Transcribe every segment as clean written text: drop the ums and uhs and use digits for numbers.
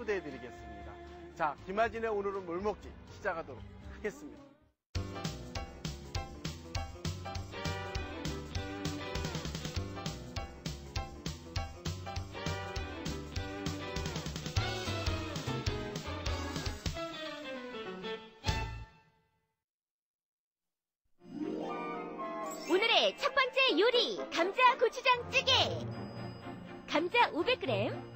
초대해 드리겠습니다. 자, 김하진의 오늘은 뭘 먹지? 시작하도록 하겠습니다. 오늘의 첫 번째 요리, 감자 고추장 찌개. 감자 500g,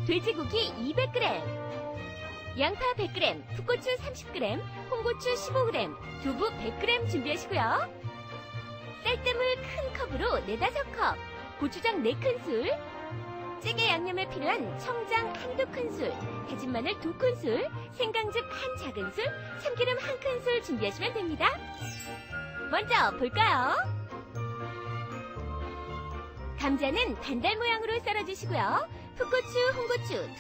돼지고기 200g, 양파 100g, 풋고추 30g, 홍고추 15g, 두부 100g 준비하시고요. 쌀뜨물 큰 컵으로 4-5컵, 고추장 4큰술, 찌개 양념에 필요한 청장 1-2큰술, 다진 마늘 2큰술, 생강즙 1작은술, 참기름 1큰술 준비하시면 됩니다. 먼저 볼까요? 감자는 반달 모양으로 썰어주시고요. 풋고추, 홍고추,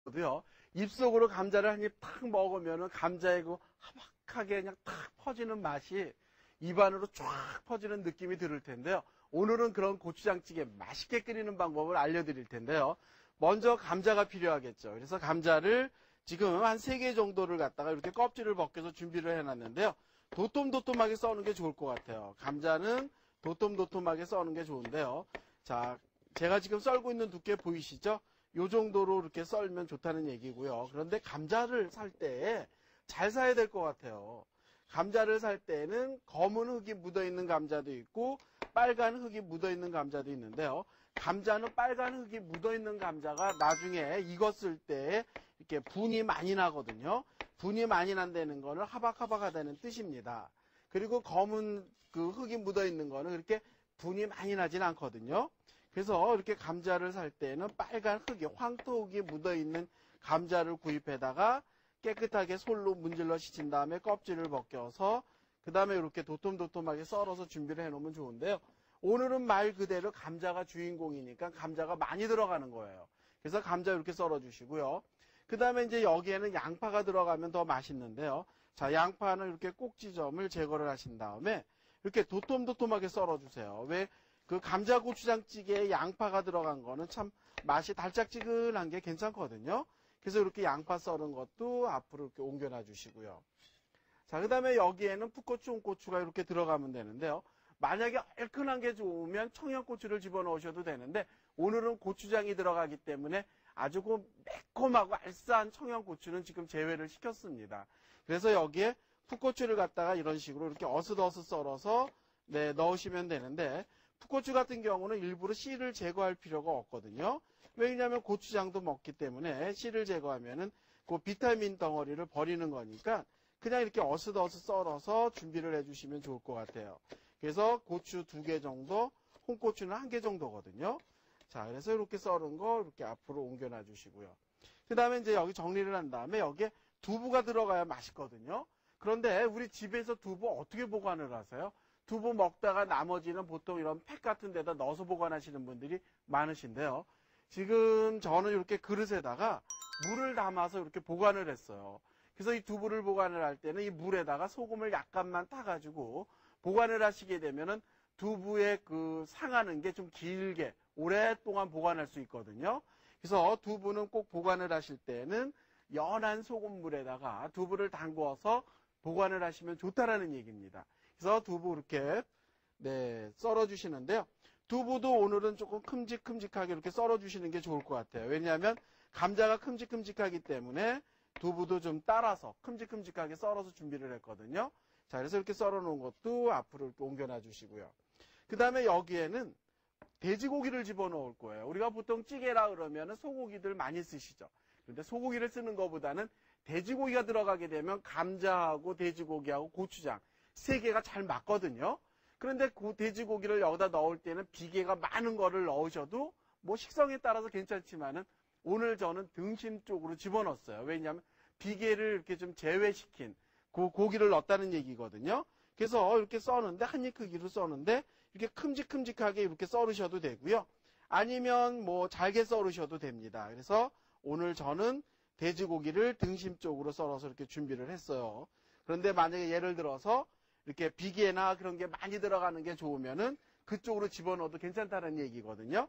두부도요. 입속으로 감자를 한 입 탁 먹으면 감자의 그 하박하게 그냥 탁 퍼지는 맛이 입안으로 쫙 퍼지는 느낌이 들을 텐데요. 오늘은 그런 고추장찌개 맛있게 끓이는 방법을 알려드릴 텐데요. 먼저 감자가 필요하겠죠. 그래서 감자를 지금 한 3개 정도를 갖다가 이렇게 껍질을 벗겨서 준비를 해놨는데요. 도톰도톰하게 써는 게 좋을 것 같아요. 감자는 도톰도톰하게 써는 게 좋은데요. 자, 제가 지금 썰고 있는 두께 보이시죠? 요 정도로 이렇게 썰면 좋다는 얘기고요. 그런데 감자를 살 때 잘 사야 될 것 같아요. 감자를 살 때는 검은 흙이 묻어있는 감자도 있고 빨간 흙이 묻어있는 감자도 있는데요. 감자는 빨간 흙이 묻어있는 감자가 나중에 익었을 때 이렇게 분이 많이 나거든요. 분이 많이 난다는 거는 하박하박하다는 뜻입니다. 그리고 검은 그 흙이 묻어있는 거는 그렇게 분이 많이 나진 않거든요. 그래서 이렇게 감자를 살 때는 빨간 흙이, 황토흙이 묻어있는 감자를 구입해다가 깨끗하게 솔로 문질러 씻은 다음에 껍질을 벗겨서 그 다음에 이렇게 도톰도톰하게 썰어서 준비를 해놓으면 좋은데요. 오늘은 말 그대로 감자가 주인공이니까 감자가 많이 들어가는 거예요. 그래서 감자 이렇게 썰어주시고요. 그 다음에 이제 여기에는 양파가 들어가면 더 맛있는데요. 자, 양파는 이렇게 꼭지점을 제거를 하신 다음에 이렇게 도톰도톰하게 썰어주세요. 왜? 그 감자 고추장찌개에 양파가 들어간 거는 참 맛이 달짝지근한 게 괜찮거든요. 그래서 이렇게 양파 썰은 것도 앞으로 이렇게 옮겨놔 주시고요. 자, 그 다음에 여기에는 풋고추, 홍고추가 이렇게 들어가면 되는데요. 만약에 얼큰한 게 좋으면 청양고추를 집어넣으셔도 되는데 오늘은 고추장이 들어가기 때문에 아주 그 매콤하고 알싸한 청양고추는 지금 제외를 시켰습니다. 그래서 여기에 풋고추를 갖다가 이런 식으로 이렇게 어슷어슷 썰어서 넣으시면 되는데 풋고추 같은 경우는 일부러 씨를 제거할 필요가 없거든요. 왜냐하면 고추장도 먹기 때문에 씨를 제거하면은 그 비타민 덩어리를 버리는 거니까 그냥 이렇게 어슷어슷 썰어서 준비를 해주시면 좋을 것 같아요. 그래서 고추 2개 정도, 홍고추는 1개 정도거든요. 자, 그래서 이렇게 썰은 거 이렇게 앞으로 옮겨놔 주시고요. 그 다음에 이제 여기 정리를 한 다음에 여기에 두부가 들어가야 맛있거든요. 그런데 우리 집에서 두부 어떻게 보관을 하세요? 두부 먹다가 나머지는 보통 이런 팩 같은 데다 넣어서 보관하시는 분들이 많으신데요. 지금 저는 이렇게 그릇에다가 물을 담아서 이렇게 보관을 했어요. 그래서 이 두부를 보관을 할 때는 이 물에다가 소금을 약간만 타가지고 보관을 하시게 되면은 두부의 그 상하는 게 좀 길게 오랫동안 보관할 수 있거든요. 그래서 두부는 꼭 보관을 하실 때는 연한 소금물에다가 두부를 담궈서 보관을 하시면 좋다라는 얘기입니다. 그래서 두부 이렇게 썰어 주시는데요. 두부도 오늘은 조금 큼직큼직하게 이렇게 썰어 주시는 게 좋을 것 같아요. 왜냐하면 감자가 큼직큼직하기 때문에 두부도 좀 따라서 큼직큼직하게 썰어서 준비를 했거든요. 자, 그래서 이렇게 썰어 놓은 것도 앞으로 이렇게 옮겨놔 주시고요. 그 다음에 여기에는 돼지고기를 집어넣을 거예요. 우리가 보통 찌개라 그러면 소고기들 많이 쓰시죠. 그런데 소고기를 쓰는 것보다는 돼지고기가 들어가게 되면 감자하고 돼지고기하고 고추장 3개가 잘 맞거든요. 그런데 그 돼지고기를 여기다 넣을 때는 비계가 많은 거를 넣으셔도 뭐 식성에 따라서 괜찮지만은 오늘 저는 등심 쪽으로 집어넣었어요. 왜냐하면 비계를 이렇게 좀 제외시킨 그 고기를 넣었다는 얘기거든요. 그래서 이렇게 써는데 한입 크기로 써는데 이렇게 큼직큼직하게 이렇게 썰으셔도 되고요. 아니면 뭐 잘게 썰으셔도 됩니다. 그래서 오늘 저는 돼지고기를 등심 쪽으로 썰어서 이렇게 준비를 했어요. 그런데 만약에 예를 들어서 이렇게 비계나 그런 게 많이 들어가는 게 좋으면은 그쪽으로 집어넣어도 괜찮다는 얘기거든요.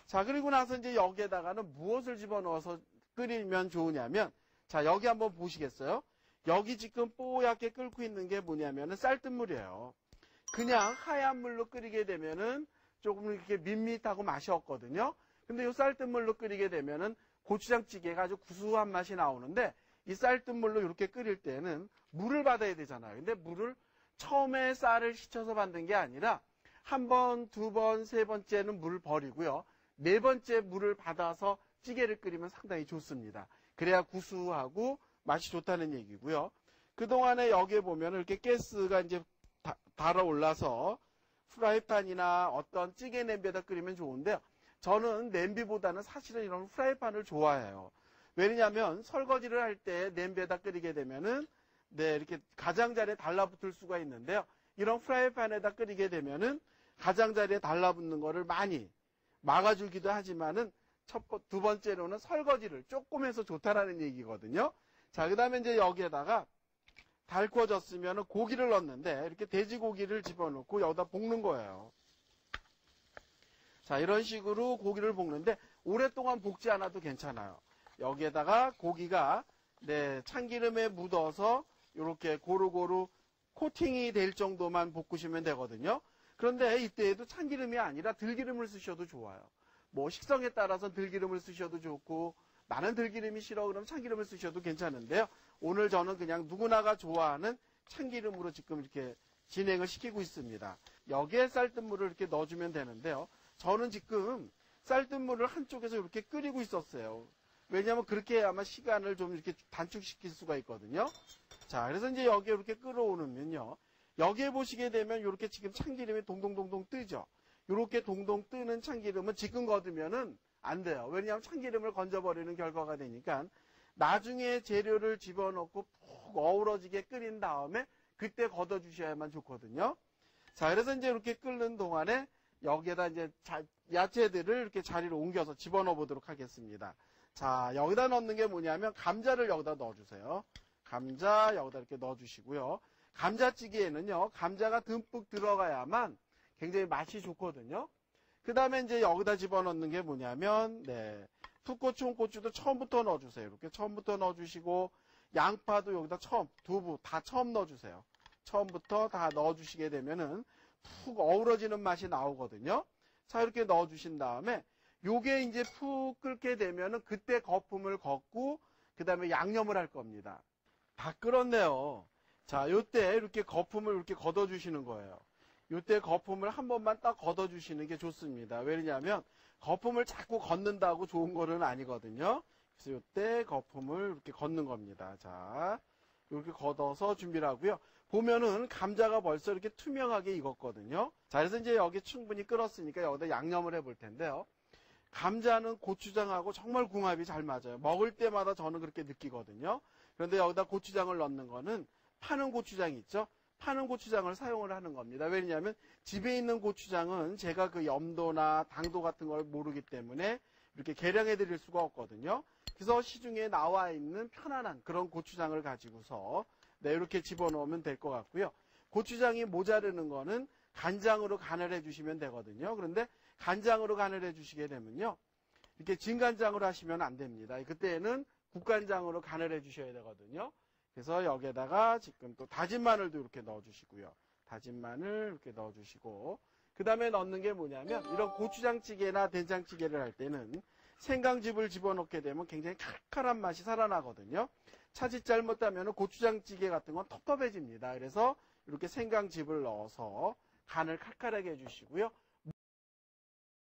자, 그리고 나서 이제 여기에다가는 무엇을 집어넣어서 끓이면 좋으냐면, 자, 여기 한번 보시겠어요? 여기 지금 뽀얗게 끓고 있는 게 뭐냐면은 쌀뜨물이에요. 그냥 하얀 물로 끓이게 되면은 조금 이렇게 밋밋하고 맛이 없거든요. 근데 이 쌀뜨물로 끓이게 되면은 고추장찌개가 아주 구수한 맛이 나오는데, 이 쌀뜨물로 이렇게 끓일 때는 물을 받아야 되잖아요. 근데 물을 처음에 쌀을 씻어서 받는 게 아니라 한 번, 두 번, 세 번째는 물을 버리고요. 네 번째 물을 받아서 찌개를 끓이면 상당히 좋습니다. 그래야 구수하고 맛이 좋다는 얘기고요. 그동안에 여기에 보면 이렇게 가스가 이제 달아올라서 프라이팬이나 어떤 찌개 냄비에다 끓이면 좋은데요. 저는 냄비보다는 사실은 이런 프라이팬을 좋아해요. 왜냐하면 설거지를 할 때 냄비에다 끓이게 되면은 이렇게 가장자리에 달라붙을 수가 있는데요. 이런 프라이팬에다 끓이게 되면은 가장자리에 달라붙는 거를 많이 막아주기도 하지만은 두 번째로는 설거지를 조금 해서 좋다라는 얘기거든요. 자, 그 다음에 이제 여기에다가 달궈졌으면 고기를 넣는데 이렇게 돼지고기를 집어넣고 여기다 볶는 거예요. 자, 이런 식으로 고기를 볶는데 오랫동안 볶지 않아도 괜찮아요. 여기에다가 고기가 참기름에 묻어서 이렇게 고루고루 코팅이 될 정도만 볶으시면 되거든요. 그런데 이때에도 참기름이 아니라 들기름을 쓰셔도 좋아요. 뭐 식성에 따라서 들기름을 쓰셔도 좋고, 나는 들기름이 싫어 그러면 참기름을 쓰셔도 괜찮은데요. 오늘 저는 그냥 누구나가 좋아하는 참기름으로 지금 이렇게 진행을 시키고 있습니다. 여기에 쌀뜨물을 이렇게 넣어주면 되는데요. 저는 지금 쌀뜨물을 한쪽에서 이렇게 끓이고 있었어요. 왜냐하면 그렇게 아마 시간을 좀 이렇게 단축시킬 수가 있거든요. 자, 그래서 이제 여기에 이렇게 끓어오면요. 여기에 보시게 되면 이렇게 지금 참기름이 동동동동 뜨죠. 이렇게 동동 뜨는 참기름은 지금 거두면은 안 돼요. 왜냐하면 참기름을 건져버리는 결과가 되니까 나중에 재료를 집어넣고 푹 어우러지게 끓인 다음에 그때 걷어주셔야만 좋거든요. 자, 그래서 이제 이렇게 끓는 동안에 여기에다 이제 야채들을 이렇게 자리로 옮겨서 집어넣어 보도록 하겠습니다. 자, 여기다 넣는 게 뭐냐면 감자를 여기다 넣어주세요. 감자 여기다 이렇게 넣어주시고요. 감자찌개에는요, 감자가 듬뿍 들어가야만 굉장히 맛이 좋거든요. 그 다음에 이제 여기다 집어넣는 게 뭐냐면, 풋고추, 홍고추도 처음부터 넣어주세요. 이렇게 처음부터 넣어주시고, 양파도 여기다 두부 다 처음 넣어주세요. 처음부터 다 넣어주시게 되면은 푹 어우러지는 맛이 나오거든요. 자, 이렇게 넣어주신 다음에, 요게 이제 푹 끓게 되면은 그때 거품을 걷고, 그 다음에 양념을 할 겁니다. 다 끓었네요. 자, 요때 이렇게 거품을 이렇게 걷어주시는 거예요. 요때 거품을 한 번만 딱 걷어주시는 게 좋습니다. 왜냐하면 거품을 자꾸 걷는다고 좋은 거는 아니거든요. 그래서 요때 거품을 이렇게 걷는 겁니다. 자, 이렇게 걷어서 준비를 하고요. 보면은 감자가 벌써 이렇게 투명하게 익었거든요. 자, 그래서 이제 여기 충분히 끓었으니까 여기다 양념을 해볼 텐데요. 감자는 고추장하고 정말 궁합이 잘 맞아요. 먹을 때마다 저는 그렇게 느끼거든요. 그런데 여기다 고추장을 넣는 거는 파는 고추장이 있죠. 파는 고추장을 사용을 하는 겁니다. 왜냐하면 집에 있는 고추장은 제가 그 염도나 당도 같은 걸 모르기 때문에 이렇게 계량해 드릴 수가 없거든요. 그래서 시중에 나와 있는 편안한 그런 고추장을 가지고서 이렇게 집어넣으면 될 것 같고요. 고추장이 모자르는 거는 간장으로 간을 해주시면 되거든요. 그런데 간장으로 간을 해주시게 되면요, 이렇게 진간장으로 하시면 안 됩니다. 그때는 국간장으로 간을 해주셔야 되거든요. 그래서 여기에다가 지금 또 다진 마늘도 이렇게 넣어주시고요. 다진 마늘 이렇게 넣어주시고, 그 다음에 넣는 게 뭐냐면, 이런 고추장찌개나 된장찌개를 할 때는 생강즙을 집어넣게 되면 굉장히 칼칼한 맛이 살아나거든요. 차지 잘못하면 고추장찌개 같은 건 텁텁해집니다. 그래서 이렇게 생강즙을 넣어서 간을 칼칼하게 해주시고요.